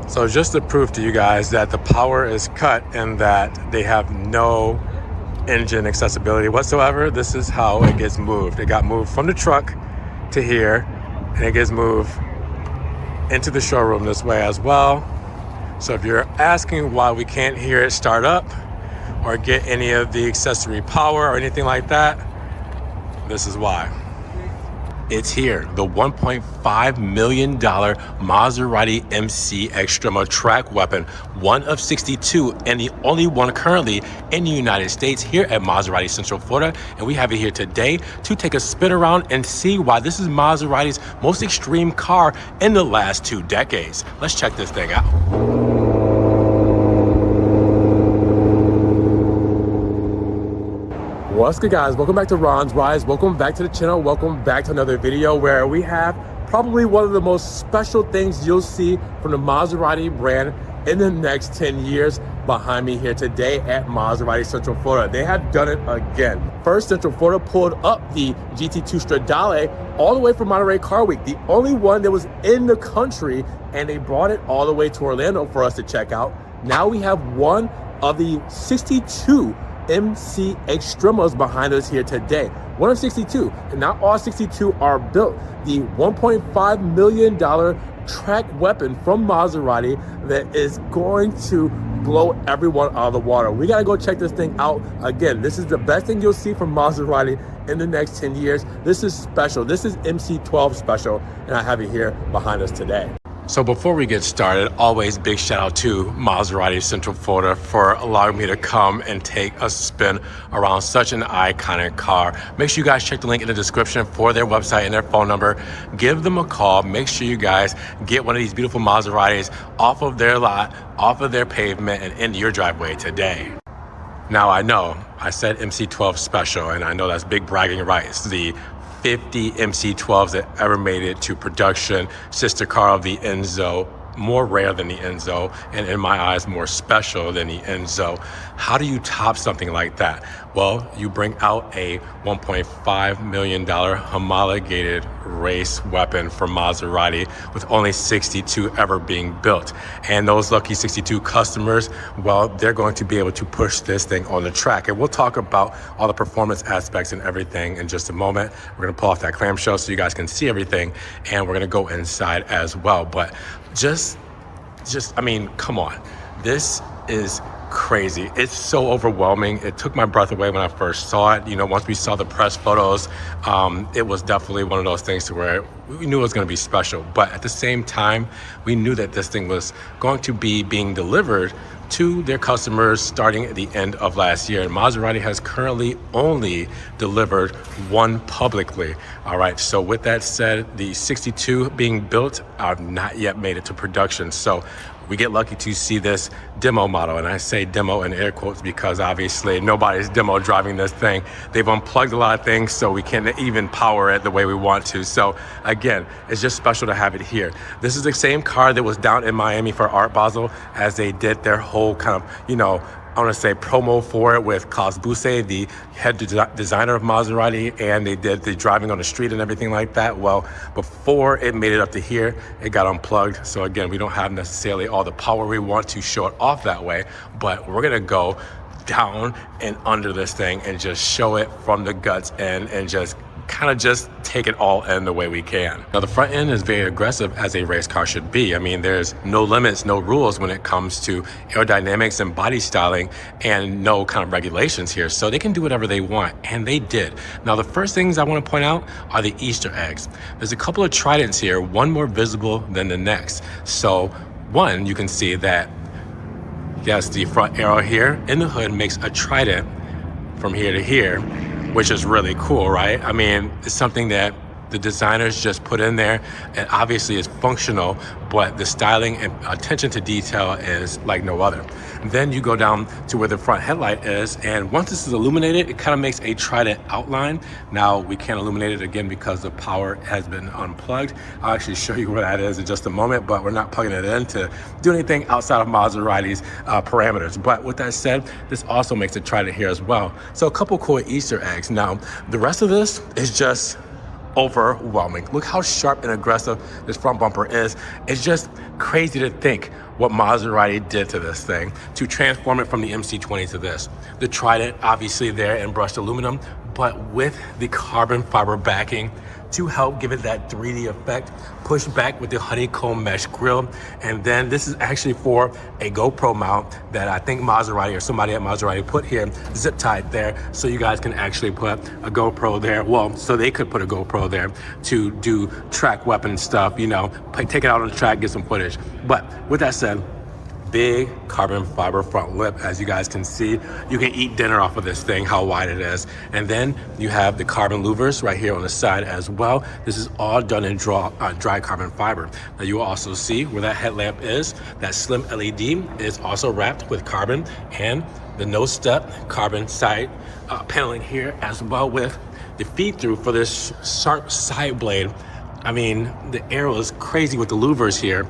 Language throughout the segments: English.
So just to prove to you guys that the power is cut and that they have no engine accessibility whatsoever, this is how it gets moved. It got moved from the truck to here, and it gets moved into the showroom this way as well. So if you're asking why we can't hear it start up or get any of the accessory power or anything like that, this is why. It's here, the $1.5 million Maserati MCXtrema track weapon, one of 62 and the only one currently in the United States here at Maserati Central Florida. And we have it here today to take a spin around and see why this is Maserati's most extreme car in the last 2 decades. Let's check this thing out. What's good, guys? Welcome back to Ron's Rides. Welcome back to the channel. Welcome back to another video where we have probably one of the most special things you'll see from the Maserati brand in the next 10 years behind me here today at Maserati Central Florida. They have done it again. First, Central Florida pulled up the GT2 Stradale all the way from Monterey Car Week, the only one that was in the country, and they brought it all the way to Orlando for us to check out. Now we have one of the 62 MCXtremas behind us here today. One of 62, and not all 62 are built. The $1.5 million track weapon from Maserati that is going to blow everyone out of the water. We gotta go check this thing out. Again, this is the best thing you'll see from Maserati in the next 10 years. This is special. This is MC12 special, and I have it here behind us today. So before we get started, always big shout out to Maserati Central Florida for allowing me to come and take a spin around such an iconic car. Make sure you guys check the link in the description for their website and their phone number. Give them a call. Make sure you guys get one of these beautiful Maseratis off of their lot, off of their pavement, and into your driveway today. Now I know I said MC12 special, and I know that's big bragging rights. The 50 MC12s that ever made it to production, sister car of the Enzo, more rare than the Enzo, and in my eyes more special than the Enzo. How do you top something like that? Well, you bring out a $1.5 million homologated race weapon from Maserati with only 62 ever being built. And those lucky 62 customers, well, they're going to be able to push this thing on the track. And we'll talk about all the performance aspects and everything in just a moment. We're gonna pull off that clamshell so you guys can see everything, and we're gonna go inside as well. But I mean, come on. This is crazy. It's so overwhelming. It took my breath away when I first saw it. You know, once we saw the press photos, it was definitely one of those things to where we knew it was going to be special. But at the same time, we knew that this thing was going to be being delivered to their customers starting at the end of last year. And Maserati has currently only delivered one publicly. All right, so with that said, the 62 being built are not yet made it to production. So we get lucky to see this demo model, and I say demo in air quotes because obviously nobody's demo driving this thing. They've unplugged a lot of things, so we can't even power it the way we want to. So again, it's just special to have it here. This is the same car that was down in Miami for Art Basel as they did their whole kind of, you know, I want to say promo for it with Klaus Busse, the head designer of Maserati, and they did the driving on the street and everything like that. Well, before it made it up to here, it got unplugged. So again, we don't have necessarily all the power we want to show it off that way, but we're going to go down and under this thing and just show it from the guts and just kind of just take it all in the way we can. Now the front end is very aggressive as a race car should be. I mean, there's no limits, no rules when it comes to aerodynamics and body styling, and no kind of regulations here. So they can do whatever they want, and they did. Now the first things I want to point out are the Easter eggs. There's a couple of tridents here, one more visible than the next. So one, you can see that, yes, the front arrow here in the hood makes a trident from here to here, which is really cool, right? I mean, it's something that the designers just put in there, and obviously it's functional, but the styling and attention to detail is like no other. Then you go down to where the front headlight is, and once this is illuminated, it kind of makes a trident outline. Now we can't illuminate it again because the power has been unplugged. I'll actually show you where that is in just a moment, but we're not plugging it in to do anything outside of Maserati's parameters. But with that said, this also makes a trident here as well. So a couple cool Easter eggs. Now, the rest of this is just overwhelming. Look how sharp and aggressive this front bumper is. It's just crazy to think what Maserati did to this thing to transform it from the MC20 to this. The Trident, obviously there in brushed aluminum, but with the carbon fiber backing to help give it that 3D effect, pushed back with the honeycomb mesh grille. And then this is actually for a GoPro mount that I think Maserati or somebody at Maserati put here, zip tied there, so you guys can actually put a GoPro there. Well, so they could put a GoPro there to do track weapon stuff, you know, take it out on the track, get some footage. But with that said, big carbon fiber front lip, as you guys can see. You can eat dinner off of this thing, how wide it is. And then you have the carbon louvers right here on the side as well. This is all done in dry carbon fiber. Now you will also see where that headlamp is, that slim LED is also wrapped with carbon, and the no step carbon side paneling here, as well with the feed through for this sharp side blade. I mean, the arrow is crazy with the louvers here.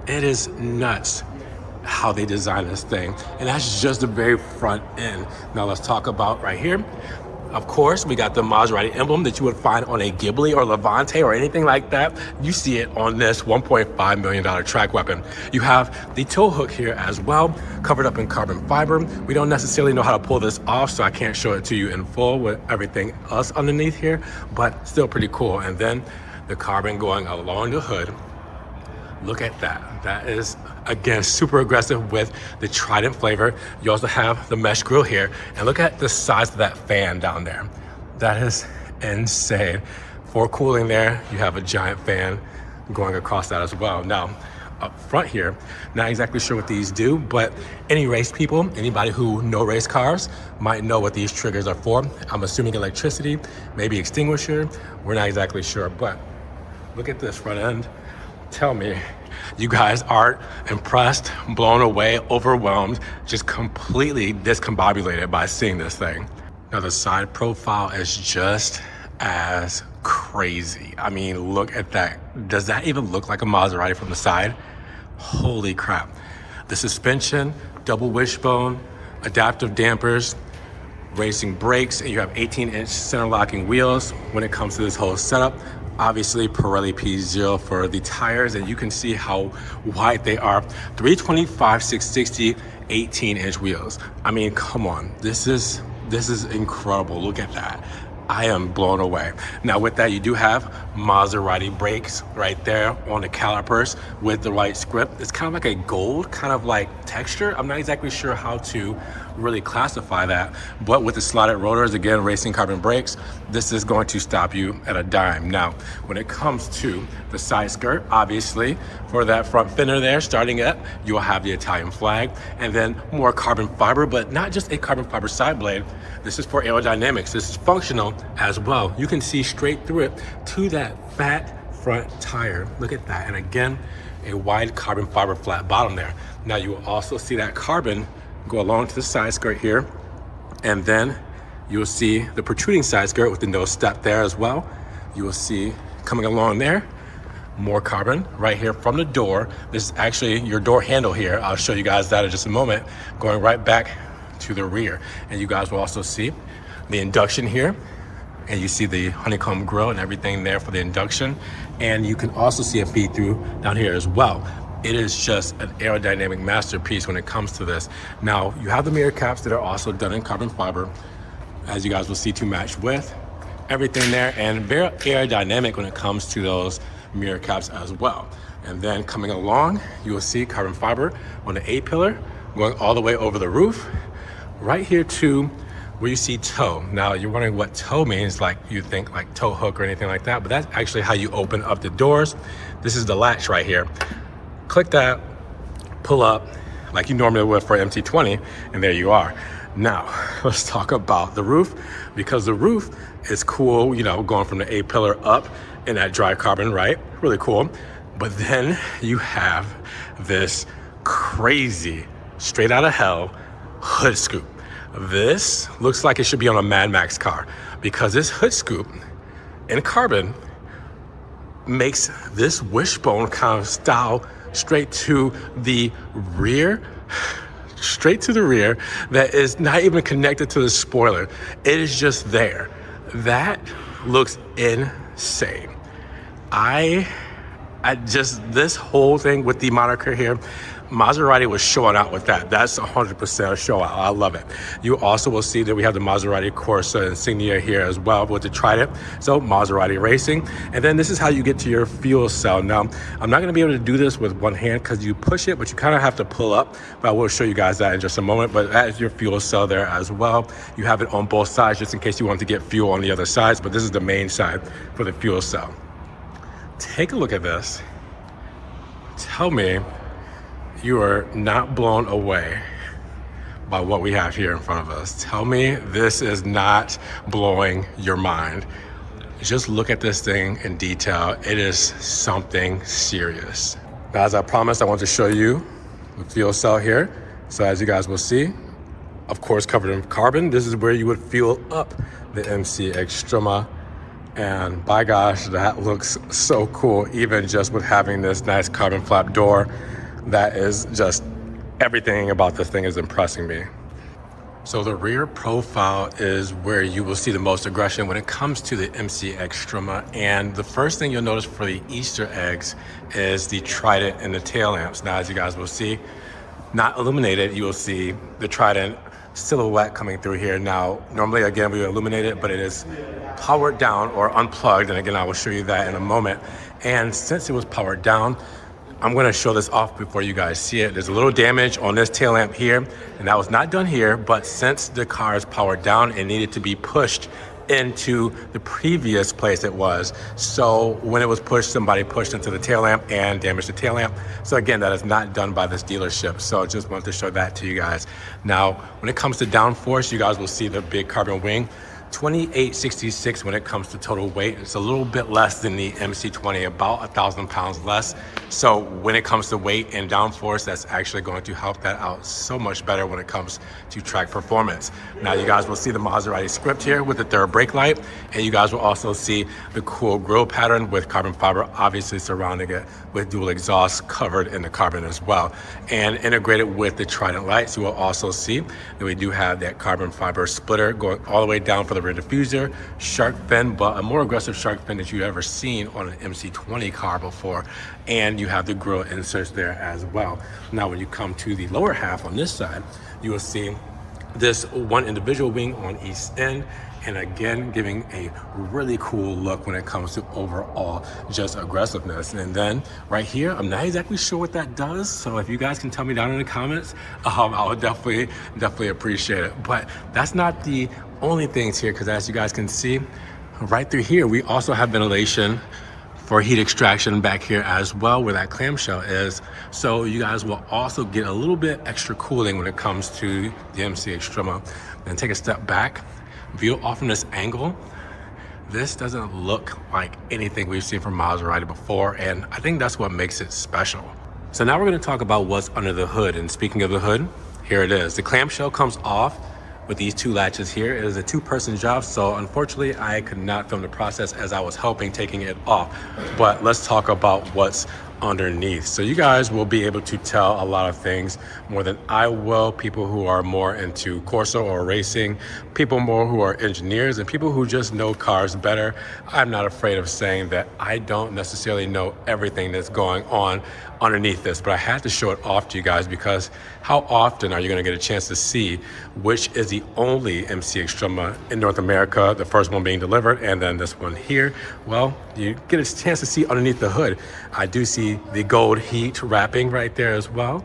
It is nuts how they design this thing. And that's just the very front end. Now let's talk about right here. Of course, we got the Maserati emblem that you would find on a Ghibli or Levante or anything like that. You see it on this $1.5 million track weapon. You have the tow hook here as well, covered up in carbon fiber. We don't necessarily know how to pull this off, so I can't show it to you in full with everything else underneath here, but still pretty cool. And then the carbon going along the hood. Look at that. That is, again, super aggressive with the Trident flavor. You also have the mesh grill here. And look at the size of that fan down there. That is insane. For cooling there, you have a giant fan going across that as well. Now, up front here, not exactly sure what these do, but any race people, anybody who know race cars might know what these triggers are for. I'm assuming electricity, maybe extinguisher. We're not exactly sure, but look at this front end. Tell me you guys aren't impressed, blown away, overwhelmed, just completely discombobulated by seeing this thing. Now the side profile is just as crazy. I mean, look at that. Does that even look like a Maserati from the side? Holy crap. The suspension, double wishbone, adaptive dampers, racing brakes, and you have 18-inch center locking wheels when it comes to this whole setup. Obviously Pirelli P0 for the tires, and you can see how wide they are. 325, 660, 18-inch wheels. I mean, come on, this is incredible. Look at that. I am blown away. Now with that, you do have Maserati brakes right there on the calipers with the right script. It's kind of like a gold kind of like texture. I'm not exactly sure how to really classify that, but with the slotted rotors, again, racing carbon brakes, this is going to stop you at a dime. Now, when it comes to the side skirt, obviously for that front fender there, starting up, you'll have the Italian flag, and then more carbon fiber, but not just a carbon fiber side blade. This is for aerodynamics. This is functional as well. You can see straight through it to that fat front tire. Look at that. And again, a wide carbon fiber flat bottom there. Now you will also see that carbon go along to the side skirt here. And then you will see the protruding side skirt with the no step there as well. You will see coming along there, more carbon right here from the door. This is actually your door handle here. I'll show you guys that in just a moment, going right back to the rear. And you guys will also see the induction here, and you see the honeycomb grill and everything there for the induction. And you can also see a feed through down here as well. It is just an aerodynamic masterpiece when it comes to this. Now you have the mirror caps that are also done in carbon fiber, as you guys will see, to match with everything there, and very aerodynamic when it comes to those mirror caps as well. And then coming along, you will see carbon fiber on the A-pillar going all the way over the roof, right here to where you see tow. Now you're wondering what tow means, like you think like tow hook or anything like that, but that's actually how you open up the doors. This is the latch right here. Click that, pull up like you normally would for an MT20, and there you are. Now let's talk about the roof, because the roof is cool, you know, going from the A-pillar up in that dry carbon, right? Really cool. But then you have this crazy, straight out of hell hood scoop. This looks like it should be on a Mad Max car, because this hood scoop in carbon makes this wishbone kind of style straight to the rear, that is not even connected to the spoiler. It is just there. That looks insane. I This whole thing with the moniker here, Maserati was showing out with that. That's 100% a show out. I love it. You also will see that we have the Maserati Corsa insignia here as well with the Trident. So Maserati Racing. And then this is how you get to your fuel cell. Now, I'm not going to be able to do this with one hand because you push it, but you kind of have to pull up. But I will show you guys that in just a moment. But that is your fuel cell there as well. You have it on both sides just in case you want to get fuel on the other sides. But this is the main side for the fuel cell. Take a look at this. Tell me you are not blown away by what we have here in front of us. Tell me this is not blowing your mind. Just look at this thing in detail. It is something serious. Now, as I promised, I want to show you the fuel cell here. So as you guys will see, of course, covered in carbon, this is where you would fuel up the MCXtrema. And by gosh, that looks so cool, even just with having this nice carbon flap door. That is just, everything about this thing is impressing me. So the rear profile is where you will see the most aggression when it comes to the MCXtrema. And the first thing you'll notice for the Easter eggs is the Trident and the tail lamps. Now, as you guys will see, not illuminated, you will see the Trident silhouette coming through here. Now, normally, again, we illuminate it, but it is powered down or unplugged. And again, I will show you that in a moment. And since it was powered down, I'm gonna show this off before you guys see it. There's a little damage on this tail lamp here, and that was not done here, but since the car is powered down, it needed to be pushed into the previous place it was. So when it was pushed, somebody pushed into the tail lamp and damaged the tail lamp. So again, that is not done by this dealership. So I just wanted to show that to you guys. Now, when it comes to downforce, you guys will see the big carbon wing. 2866 when it comes to total weight. It's a little bit less than the MC20, about 1,000 pounds less. So when it comes to weight and downforce, that's actually going to help that out so much better when it comes to track performance. Now you guys will see the Maserati script here with the third brake light, and you guys will also see the cool grille pattern with carbon fiber, obviously surrounding it with dual exhaust covered in the carbon as well. And integrated with the Trident lights, you will also see that we do have that carbon fiber splitter going all the way down for the rear diffuser, shark fin, but a more aggressive shark fin that you've ever seen on an MC20 car before. And you have the grille inserts there as well. Now, when you come to the lower half on this side, you will see this one individual wing on each end, and again, giving a really cool look when it comes to overall just aggressiveness. And then right here, I'm not exactly sure what that does. So if you guys can tell me down in the comments, I would definitely appreciate it. But that's not the only things here, because as you guys can see, right through here, we also have ventilation for heat extraction back here as well, where that clamshell is. So you guys will also get a little bit extra cooling when it comes to the MCXtrema. Then take a step back, view off from this angle. This doesn't look like anything we've seen from Maserati before, and I think that's what makes it special. So now we're gonna talk about what's under the hood. And speaking of the hood, here it is. The clamshell comes off with these two latches here. It is a two-person job, so unfortunately I could not film the process as I was helping taking it off. But let's talk about what's underneath. So you guys will be able to tell a lot of things more than I will. People who are more into Corsa or racing, people more who are engineers, and people who just know cars better. I'm not afraid of saying that I don't necessarily know everything that's going on underneath this, but I had to show it off to you guys, because how often are you going to get a chance to see which is the only MCXtrema in North America, the first one being delivered, and then this one here? Well, you get a chance to see underneath the hood. I do see the gold heat wrapping right there as well.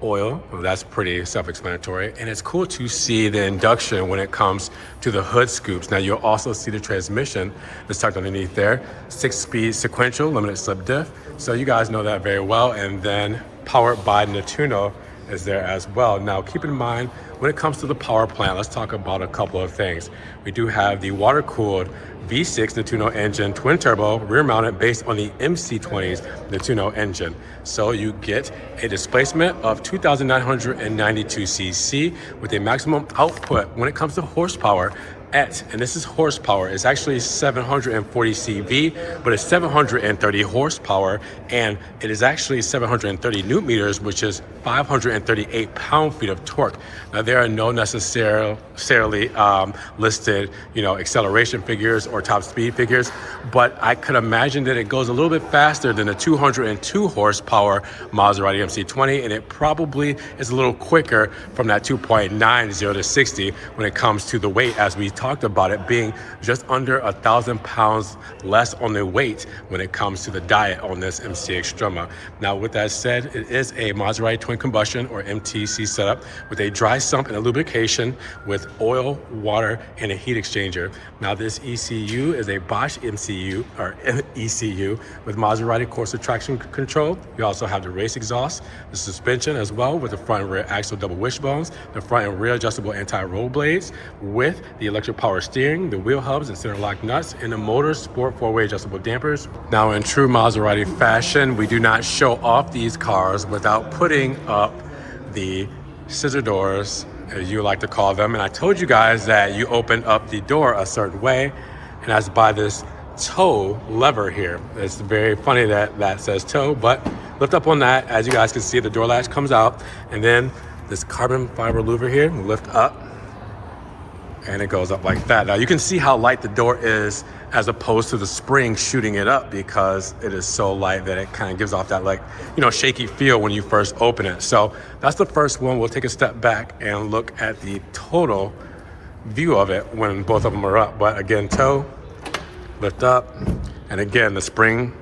Oil, well, that's pretty self-explanatory. And it's cool to see the induction when it comes to the hood scoops. Now you'll also see the transmission that's tucked underneath there. 6-speed sequential, limited slip diff. So you guys know that very well. And then powered by Nettuno is there as well. Now keep in mind, when it comes to the power plant, let's talk about a couple of things. We do have the water-cooled V6 Nettuno engine, twin turbo, rear mounted, based on the MC20's Nettuno engine. So you get a displacement of 2,992 cc with a maximum output when it comes to horsepower and this is horsepower. It's actually 740 CV, but it's 730 horsepower, and it is actually 730 newton meters, which is 538 pound-feet of torque. Now, there are no necessarily listed, acceleration figures or top speed figures, but I could imagine that it goes a little bit faster than the 202 horsepower Maserati MC20, and it probably is a little quicker from that 2.9 0 to 60 when it comes to the weight, as we talked about it being just under 1,000 pounds less on the weight when it comes to the diet on this MCXtrema. Now, with that said, it is a Maserati twin combustion or MTC setup with a dry sump and a lubrication with oil, water, and a heat exchanger. Now, this ECU is a Bosch MCU or ECU with Maserati Corsa traction control. You also have the race exhaust, the suspension as well with the front and rear axle double wishbones, the front and rear adjustable anti-roll blades with the electric power steering, the wheel hubs and center lock nuts, and the motor sport four-way adjustable dampers. Now, in true Maserati fashion, we do not show off these cars without putting up the scissor doors, as you like to call them. And I told you guys that you open up the door a certain way, and that's by this toe lever here. It's very funny that that says toe, but lift up on that. As you guys can see, the door latch comes out, and then this carbon fiber louver here, lift up, and it goes up like that. Now, you can see how light the door is as opposed to the spring shooting it up, because it is so light that it kind of gives off that shaky feel when you first open it. So that's the first one. We'll take a step back and look at the total view of it when both of them are up. But again, toe, lift up, and again, the spring,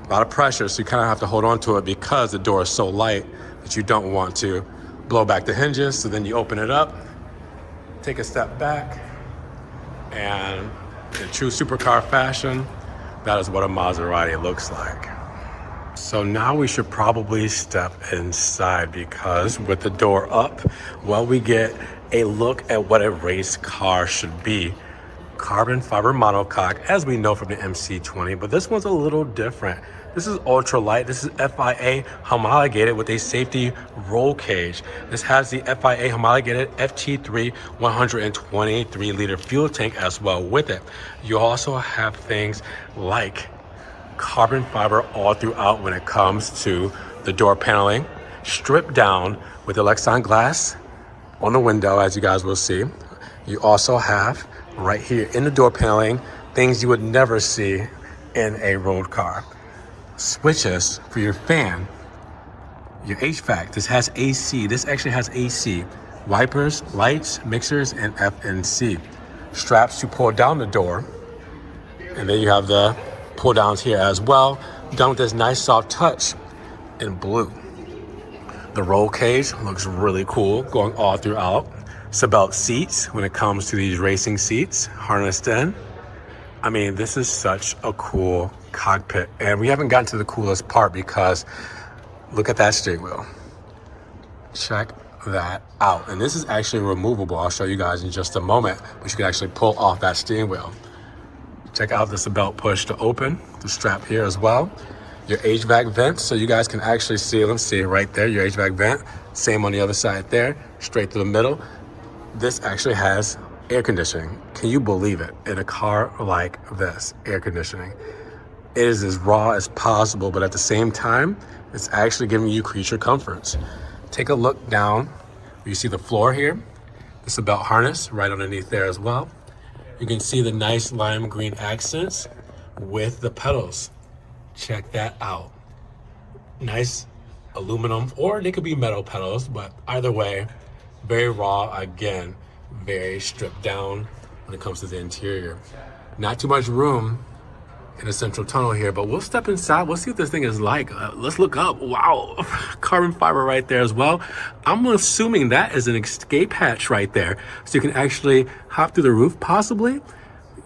a lot of pressure, so you kind of have to hold on to it because the door is so light that you don't want to blow back the hinges. So then you open it up, take a step back, and in true supercar fashion, that is what a Maserati looks like. So now we should probably step inside, because with the door up, we get a look at what a race car should be. Carbon fiber monocoque, as we know from the MC20, but this one's a little different. This is ultra light. This is FIA homologated with a safety roll cage. This has the FIA homologated FT3 123 liter fuel tank as well with it. You also have things like carbon fiber all throughout when it comes to the door paneling, stripped down with Lexan glass on the window, as you guys will see. You also have right here in the door paneling things you would never see in a road car. Switches for your fan, your HVAC. This has AC. This actually has AC. Wipers, lights, mixers, and FNC. Straps to pull down the door. And then you have the pull downs here as well, done with this nice soft touch in blue. The roll cage looks really cool, going all throughout. Seatbelt seats when it comes to these racing seats, harnessed in. I mean, this is such a cool cockpit, and we haven't gotten to the coolest part, because look at that steering wheel. Check that out. And this is actually removable. I'll show you guys in just a moment, but you can actually pull off that steering wheel. Check out this belt push to open, the strap here as well. Your HVAC vents, so you guys can actually see, let's see right there, your HVAC vent. Same on the other side there, straight through the middle. This actually has air conditioning. Can you believe it? In a car like this, air conditioning. It is as raw as possible, but at the same time, it's actually giving you creature comforts. Take a look down. You see the floor here. This is a belt harness right underneath there as well. You can see the nice lime green accents with the pedals. Check that out. Nice aluminum, or they could be metal pedals, but either way, very raw. Again, very stripped down when it comes to the interior. Not too much room in the central tunnel here, but we'll step inside. We'll see what this thing is like. Let's look up. Wow, carbon fiber right there as well. I'm assuming that is an escape hatch right there, so you can actually hop through the roof possibly.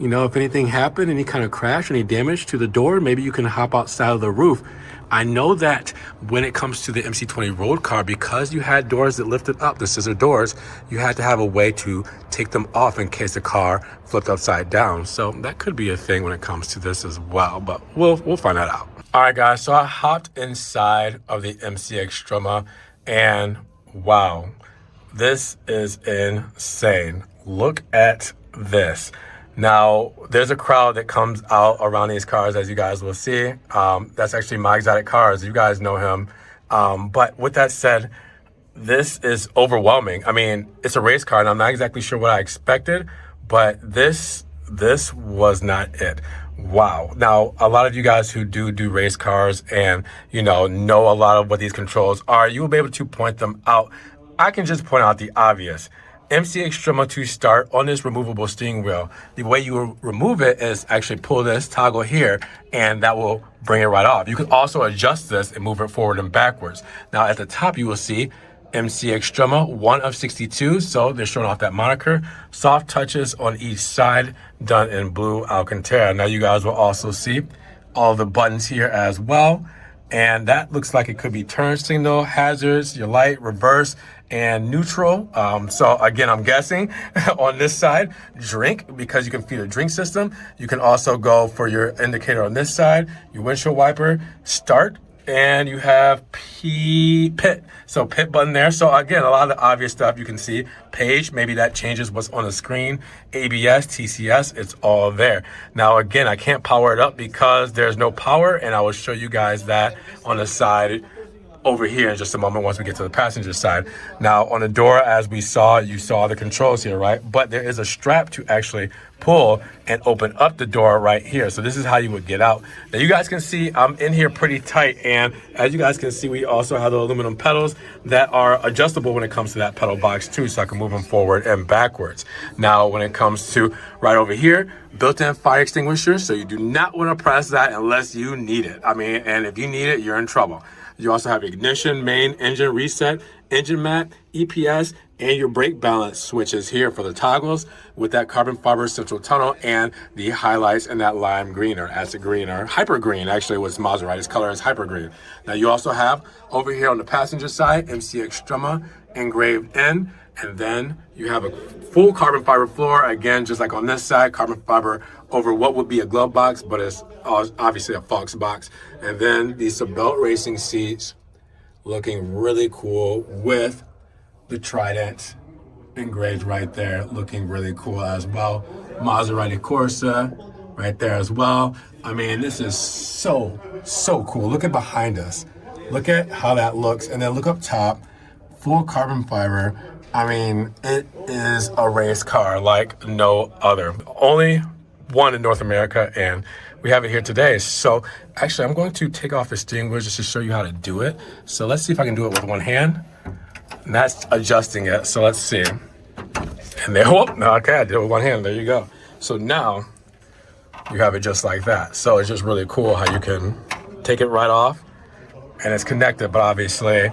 If anything happened, any kind of crash, any damage to the door, maybe you can hop outside of the roof. I know that when it comes to the MC20 road car, because you had doors that lifted up, the scissor doors, you had to have a way to take them off in case the car flipped upside down. So that could be a thing when it comes to this as well, but we'll find that out. All right, guys, so I hopped inside of the MCXtrema, and wow, This is insane. Look at this. Now, there's a crowd that comes out around these cars, as you guys will see. That's actually My Exotic Cars. You guys know him. But with that said, this is overwhelming. I mean, it's a race car, and I'm not exactly sure what I expected, but this was not it. Wow. Now, a lot of you guys who do race cars and, know a lot of what these controls are, you will be able to point them out. I can just point out the obvious. MCXtrema to start on this removable steering wheel. The way you will remove it is actually pull this toggle here, and that will bring it right off. You can also adjust this and move it forward and backwards. Now, at the top, you will see MCXtrema, 1 of 62, so they're showing off that moniker. Soft touches on each side, done in blue Alcantara. Now, you guys will also see all the buttons here as well. And that looks like it could be turn signal, hazards, your light, reverse, and neutral. So again, I'm guessing on this side, drink, because you can feed a drink system. You can also go for your indicator on this side, your windshield wiper, start, and you have pit. So pit button there. So again, a lot of the obvious stuff you can see. Page, maybe that changes what's on the screen. ABS, TCS, it's all there. Now again, I can't power it up because there's no power, and I will show you guys that on the side over here in just a moment once we get to the passenger side. Now on the door, as we saw, you saw the controls here, right? But there is a strap to actually pull and open up the door right here. So this is how you would get out. Now you guys can see I'm in here pretty tight, and as you guys can see, we also have the aluminum pedals that are adjustable when it comes to that pedal box too, so I can move them forward and backwards. Now when it comes to right over here, built-in fire extinguisher, so you do not want to press that unless you need it. I mean, and if you need it, you're in trouble. You also have ignition, main, engine reset, engine mat, EPS, and your brake balance switches here for the toggles with that carbon fiber central tunnel and the highlights in that lime green or acid green or hyper green. Actually, what's Maserati's color is hyper green. Now you also have over here on the passenger side, MCXtrema engraved in, and then you have a full carbon fiber floor. Again, just like on this side, carbon fiber over what would be a glove box, but it's obviously a Fox box. And then these belt racing seats looking really cool with the Trident engraved right there, looking really cool as well. Maserati Corsa right there as well. I mean, this is so cool. Look at behind us. Look at how that looks. And then look up top, full carbon fiber. I mean, it is a race car like no other. Only one in North America, and we have it here today. So actually, I'm going to take off the steering wheel just to show you how to do it. So let's see if I can do it with one hand. And that's adjusting it. So let's see. And there, oh, no, okay, I did it with one hand. There you go. So now you have it just like that. So it's just really cool how you can take it right off, and it's connected, but obviously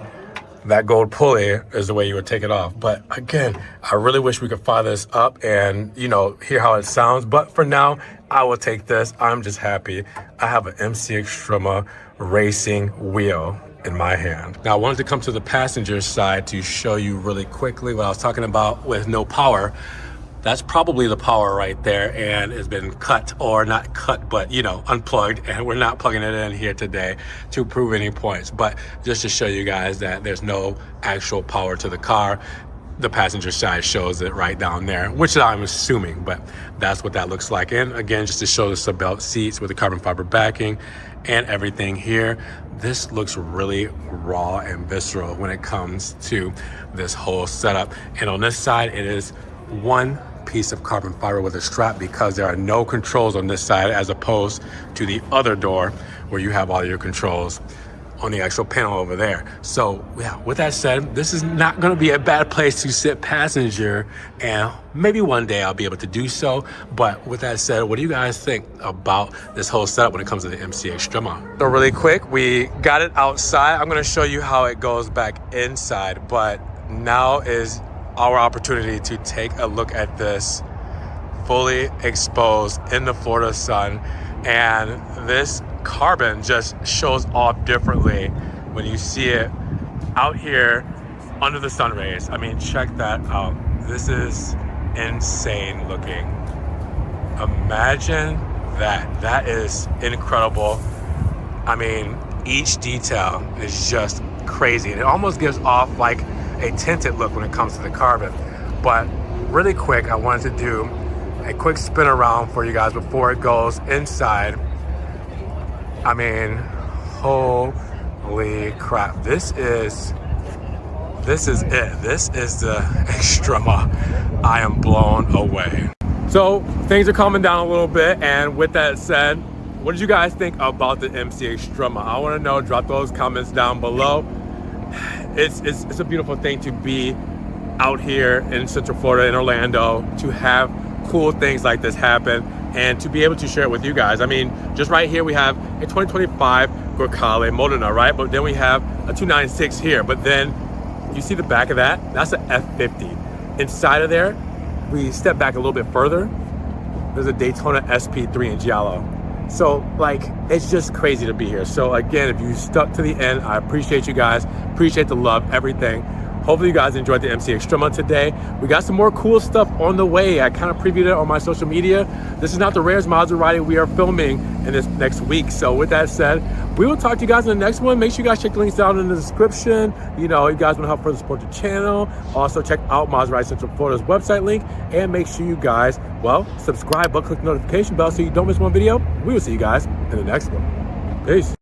that gold pulley is the way you would take it off. But again, I really wish we could fire this up and, hear how it sounds. But for now, I will take this. I'm just happy I have an MCXtrema racing wheel in my hand. Now, I wanted to come to the passenger side to show you really quickly what I was talking about with no power. That's probably the power right there, and it's been cut, or not cut, but unplugged, and we're not plugging it in here today to prove any points, but just to show you guys that there's no actual power to the car. The passenger side shows it right down there, which I'm assuming, but that's what that looks like. And again, just to show the sub belt seats with the carbon fiber backing and everything here, this looks really raw and visceral when it comes to this whole setup. And on this side, it is one piece of carbon fiber with a strap, because there are no controls on this side as opposed to the other door where you have all your controls on the actual panel over there. So yeah, with that said, this is not going to be a bad place to sit passenger, and maybe one day I'll be able to do so. But with that said, what do you guys think about this whole setup when it comes to the MCXtrema? So really quick, we got it outside. I'm going to show you how it goes back inside, but now is our opportunity to take a look at this fully exposed in the Florida sun. And this carbon just shows off differently when you see it out here under the sun rays. I mean, check that out. This is insane looking. Imagine that. That is incredible. I mean, each detail is just crazy. And it almost gives off like a tinted look when it comes to the carbon. But really quick, I wanted to do a quick spin around for you guys before it goes inside. I mean, holy crap. This is it. This is the Extrema. I am blown away. So things are calming down a little bit, and with that said, what did you guys think about the MCXtrema? I want to know. Drop those comments down below. It's a beautiful thing to be out here in Central Florida, in Orlando, to have cool things like this happen and to be able to share it with you guys. I mean, just right here we have a 2025 Grecale Modena, right? But then we have a 296 here. But then you see the back of that? That's an F50. Inside of there, we step back a little bit further. There's a Daytona SP3 in Giallo. So like, it's just crazy to be here. So again, if you stuck to the end, I appreciate you guys. Appreciate the love, everything. Hopefully you guys enjoyed the MCXtrema today. We got some more cool stuff on the way. I kind of previewed it on my social media. This is not the rarest Maserati we are filming in this next week. So with that said, we will talk to you guys in the next one. Make sure you guys check the links down in the description. You know, you guys want to help further support the channel. Also check out Maserati Central Florida's website link, and make sure you guys, well, subscribe, but click the notification bell so you don't miss one video. We will see you guys in the next one. Peace.